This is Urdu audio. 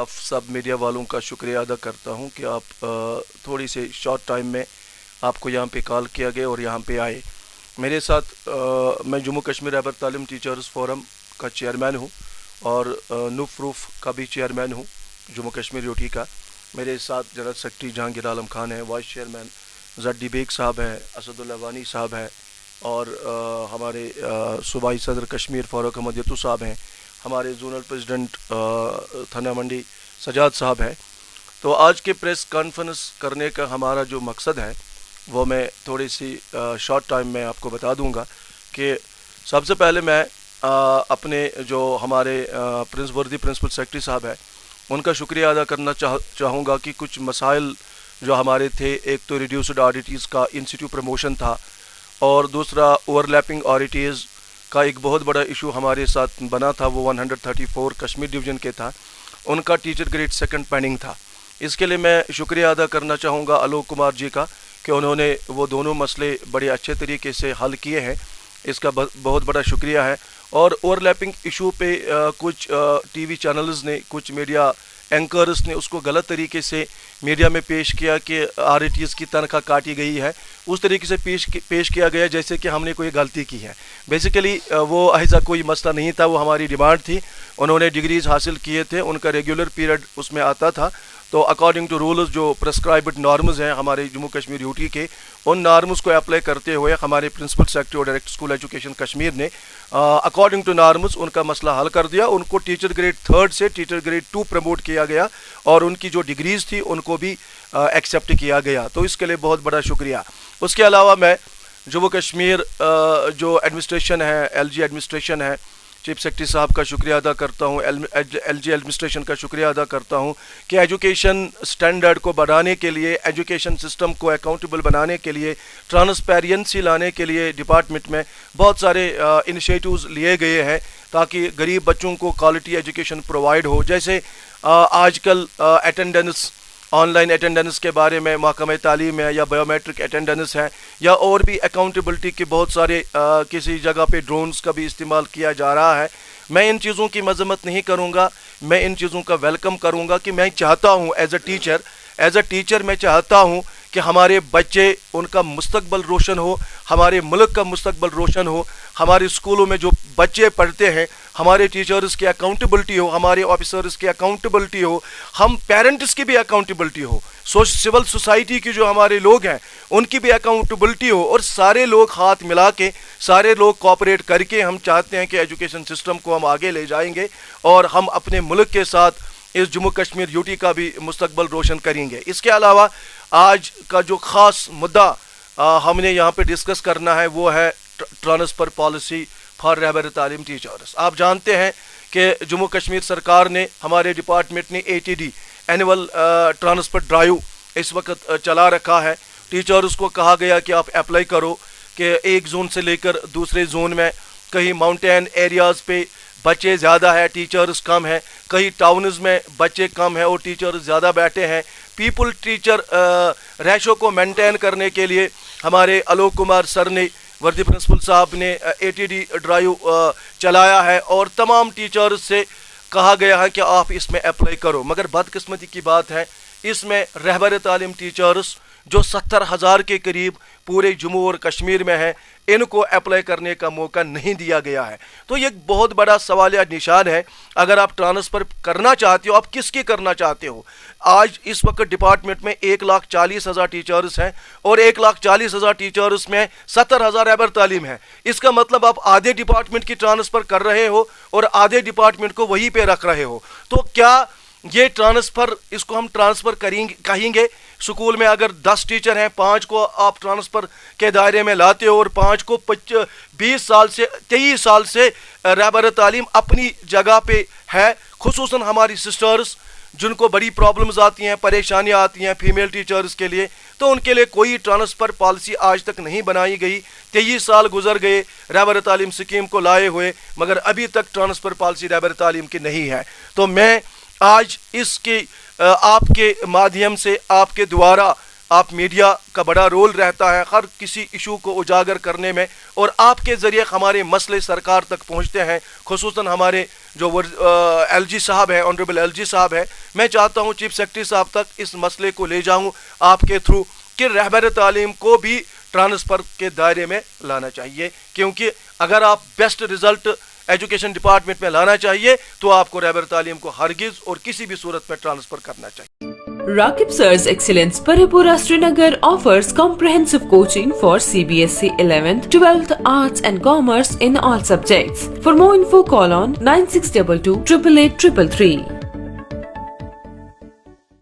آپ سب میڈیا والوں کا شکریہ ادا کرتا ہوں کہ آپ تھوڑی سے شارٹ ٹائم میں آپ کو یہاں پہ کال کیا گیا اور یہاں پہ آئے. میرے ساتھ میں جموں کشمیر رہبر تعلیم ٹیچرز فورم کا چیئرمین ہوں اور نوف روف کا بھی چیئرمین ہوں جموں کشمیر یوٹی کا. میرے ساتھ جنرل سیکرٹری جہانگیر عالم خان ہیں, vice chairman Z D Baig sahab ہیں, اسد اللہ وانی صاحب ہیں اور ہمارے صوبائی صدر کشمیر فاروق احمد یتو صاحب ہیں, ہمارے زونل پریزیڈنٹ تھانہ منڈی سجاد صاحب ہیں. تو آج کے پریس کانفرنس کرنے کا ہمارا جو مقصد ہے وہ میں تھوڑی سی شارٹ ٹائم میں آپ کو بتا دوں گا کہ سب سے پہلے میں اپنے جو ہمارے وردی پرنسپل سیکرٹری صاحب ہیں ان کا شکریہ ادا کرنا چاہوں گا کہ کچھ مسائل جو ہمارے تھے, ایک تو ریڈیوسڈ آڈیٹیز کا انسٹیٹیوٹ پروموشن تھا اور دوسرا اوور لیپنگ آڈیٹیز کا ایک بہت بڑا ایشو ہمارے ساتھ بنا تھا, وہ 134 کشمیر ڈویژن کے تھا, ان کا ٹیچر گریڈ سیکنڈ پینڈنگ تھا. اس کے لیے میں شکریہ ادا کرنا چاہوں گا الوک کمار جی کا کہ انہوں نے وہ دونوں مسئلے بڑے اچھے طریقے سے حل کیے ہیں, اس کا بہت بڑا شکریہ ہے. اور اوور لیپنگ ایشو پہ کچھ ٹی وی چینلز نے, کچھ میڈیا اینکرز نے اس کو غلط طریقے سے میڈیا میں پیش کیا کہ آر ٹی ایس کی تنخواہ کاٹی گئی ہے, اس طریقے سے پیش کیا گیا جیسے کہ ہم نے کوئی غلطی کی ہے. بیسیکلی وہ ایسا کوئی مسئلہ نہیں تھا, وہ ہماری ڈیمانڈ تھی. انہوں نے ڈگریز حاصل کیے تھے, ان کا ریگولر پیریڈ اس میں آتا تھا, تو اکارڈنگ ٹو رولز جو پرسکرائبڈ نارمز ہیں ہمارے جموں کشمیر یوٹی کے, ان نارمز کو اپلائی کرتے ہوئے ہمارے پرنسپل سیکرٹری اور ڈائریکٹر اسکول ایجوکیشن کشمیر نے اکارڈنگ ٹو نارمز ان کا مسئلہ حل کر دیا. ان کو ٹیچر گریڈ 3 سے ٹیچر گریڈ 2 پروموٹ کیا گیا اور ان کی جو ڈگریز تھی ان کو بھی ایکسیپٹ کیا گیا, تو اس کے لیے بہت بڑا شکریہ. اس کے علاوہ میں جموں کشمیر جو ایڈمنسٹریشن ہے, ایل جی ایڈمنسٹریشن ہے, چیف سیکرٹری صاحب کا شکریہ ادا کرتا ہوں, ایل جی ایڈمنسٹریشن کا شکریہ ادا کرتا ہوں کہ ایجوکیشن سٹینڈرڈ کو بڑھانے کے لیے, ایجوکیشن سسٹم کو اکاؤنٹیبل بنانے کے لیے, ٹرانسپیرنسی لانے کے لیے ڈپارٹمنٹ میں بہت سارے انیشیٹوز لیے گئے ہیں تاکہ غریب بچوں کو کوالٹی ایجوکیشن پرووائڈ ہو. جیسے آج کل اٹینڈنس, آن لائن اٹینڈنس کے بارے میں محکمہ تعلیم ہے یا بایومیٹرک اٹینڈنس ہے یا اور بھی اکاؤنٹیبلٹی کے بہت سارے کسی جگہ پہ ڈرونز کا بھی استعمال کیا جا رہا ہے. میں ان چیزوں کی مذمت نہیں کروں گا, میں ان چیزوں کا ویلکم کروں گا کہ میں چاہتا ہوں ایز اے ٹیچر میں چاہتا ہوں کہ ہمارے بچے, ان کا مستقبل روشن ہو, ہمارے ملک کا مستقبل روشن ہو, ہمارے اسکولوں میں جو بچے پڑھتے ہیں ہمارے ٹیچرز کی اکاؤنٹیبلٹی ہو, ہمارے آفیسرز کی اکاؤنٹیبلٹی ہو, ہم پیرنٹس کی بھی اکاؤنٹیبلٹی ہو, سول سوسائٹی کی جو ہمارے لوگ ہیں ان کی بھی اکاؤنٹیبلٹی ہو, اور سارے لوگ ہاتھ ملا کے, سارے لوگ کوآپریٹ کر کے ہم چاہتے ہیں کہ ایجوکیشن سسٹم کو ہم آگے لے جائیں گے اور ہم اپنے ملک کے ساتھ اس جموں کشمیر یوٹی کا بھی مستقبل روشن کریں گے. اس کے علاوہ آج کا جو خاص مدعا ہم نے یہاں پہ ڈسکس کرنا ہے وہ ہے ٹرانسفر پالیسی فار رہبر تعلیم ٹیچرز. آپ جانتے ہیں کہ جموں کشمیر سرکار نے, ہمارے ڈپارٹمنٹ نے ATD اینول ٹرانسفر ڈرائیو اس وقت چلا رکھا ہے. ٹیچرز کو کہا گیا کہ آپ اپلائی کرو کہ ایک زون سے لے کر دوسرے زون میں, کہیں ماؤنٹین ایریاز پہ بچے زیادہ ہے, ٹیچرز کم ہیں, کہیں ٹاؤنز میں بچے کم ہیں اور ٹیچرز زیادہ بیٹھے ہیں. پیپل ٹیچر ریشو کو مینٹین کرنے کے لیے ہمارے الوک کمار سر نے, وردی پرنسپل صاحب نے ATD ڈرائیو چلایا ہے اور تمام ٹیچرز سے کہا گیا ہے کہ آپ اس میں اپلائی کرو. مگر بدقسمتی کی بات ہے اس میں رہبر تعلیم ٹیچرز جو 70,000 کے قریب پورے جموں اور کشمیر میں ہیں, ان کو اپلائی کرنے کا موقع نہیں دیا گیا ہے. تو یہ بہت بڑا سوالیہ نشان ہے. اگر آپ ٹرانسفر کرنا چاہتے ہو, آپ کس کی کرنا چاہتے ہو؟ آج اس وقت ڈپارٹمنٹ میں 1,40,000 ٹیچرز ہیں اور 1,40,000 ٹیچرز میں 70,000 رہبر تعلیم ہیں. اس کا مطلب آپ آدھے ڈپارٹمنٹ کی ٹرانسفر کر رہے ہو اور آدھے ڈپارٹمنٹ کو وہیں پہ رکھ رہے ہو. تو کیا یہ ٹرانسفر, اس کو ہم ٹرانسفر کہیں گے؟ سکول میں اگر 10 ٹیچر ہیں, 5 کو آپ ٹرانسفر کے دائرے میں لاتے ہو اور 5 کو 23 سال سے رہبر تعلیم اپنی جگہ پہ ہے. خصوصاً ہماری سسٹرز جن کو بڑی پرابلمز آتی ہیں, پریشانیاں آتی ہیں فیمیل ٹیچرز کے لیے, تو ان کے لیے کوئی ٹرانسفر پالیسی آج تک نہیں بنائی گئی. 23 سال گزر گئے رہبر تعلیم سکیم کو لائے ہوئے, مگر ابھی تک ٹرانسفر پالیسی رہبر تعلیم کی نہیں ہے. تو میں آج اس کی آپ کے مادھیم سے, آپ کے دوارا آپ میڈیا کا بڑا رول رہتا ہے ہر کسی ایشو کو اجاگر کرنے میں، اور آپ کے ذریعے ہمارے مسئلے سرکار تک پہنچتے ہیں، خصوصاً ہمارے جو ایل جی صاحب ہے، آنریبل ایل جی صاحب ہے. میں چاہتا ہوں چیف سیکرٹری صاحب تک اس مسئلے کو لے جاؤں آپ کے تھرو کہ رہبر تعلیم کو بھی ٹرانسفر کے دائرے میں لانا چاہیے، کیونکہ اگر آپ بیسٹ رزلٹ ایجوکیشن ڈپارٹمنٹ میں لانا چاہیے تو آپ کو رہبر تعلیم کو ہرگز اور کسی بھی صورت میں ٹرانسفر کرنا چاہیے. Rakib Sir's Excellence Paripura Srinagar offers comprehensive coaching for CBSE 11th, 12th, Arts and Commerce in all subjects. For more info, call on 9622 888 333.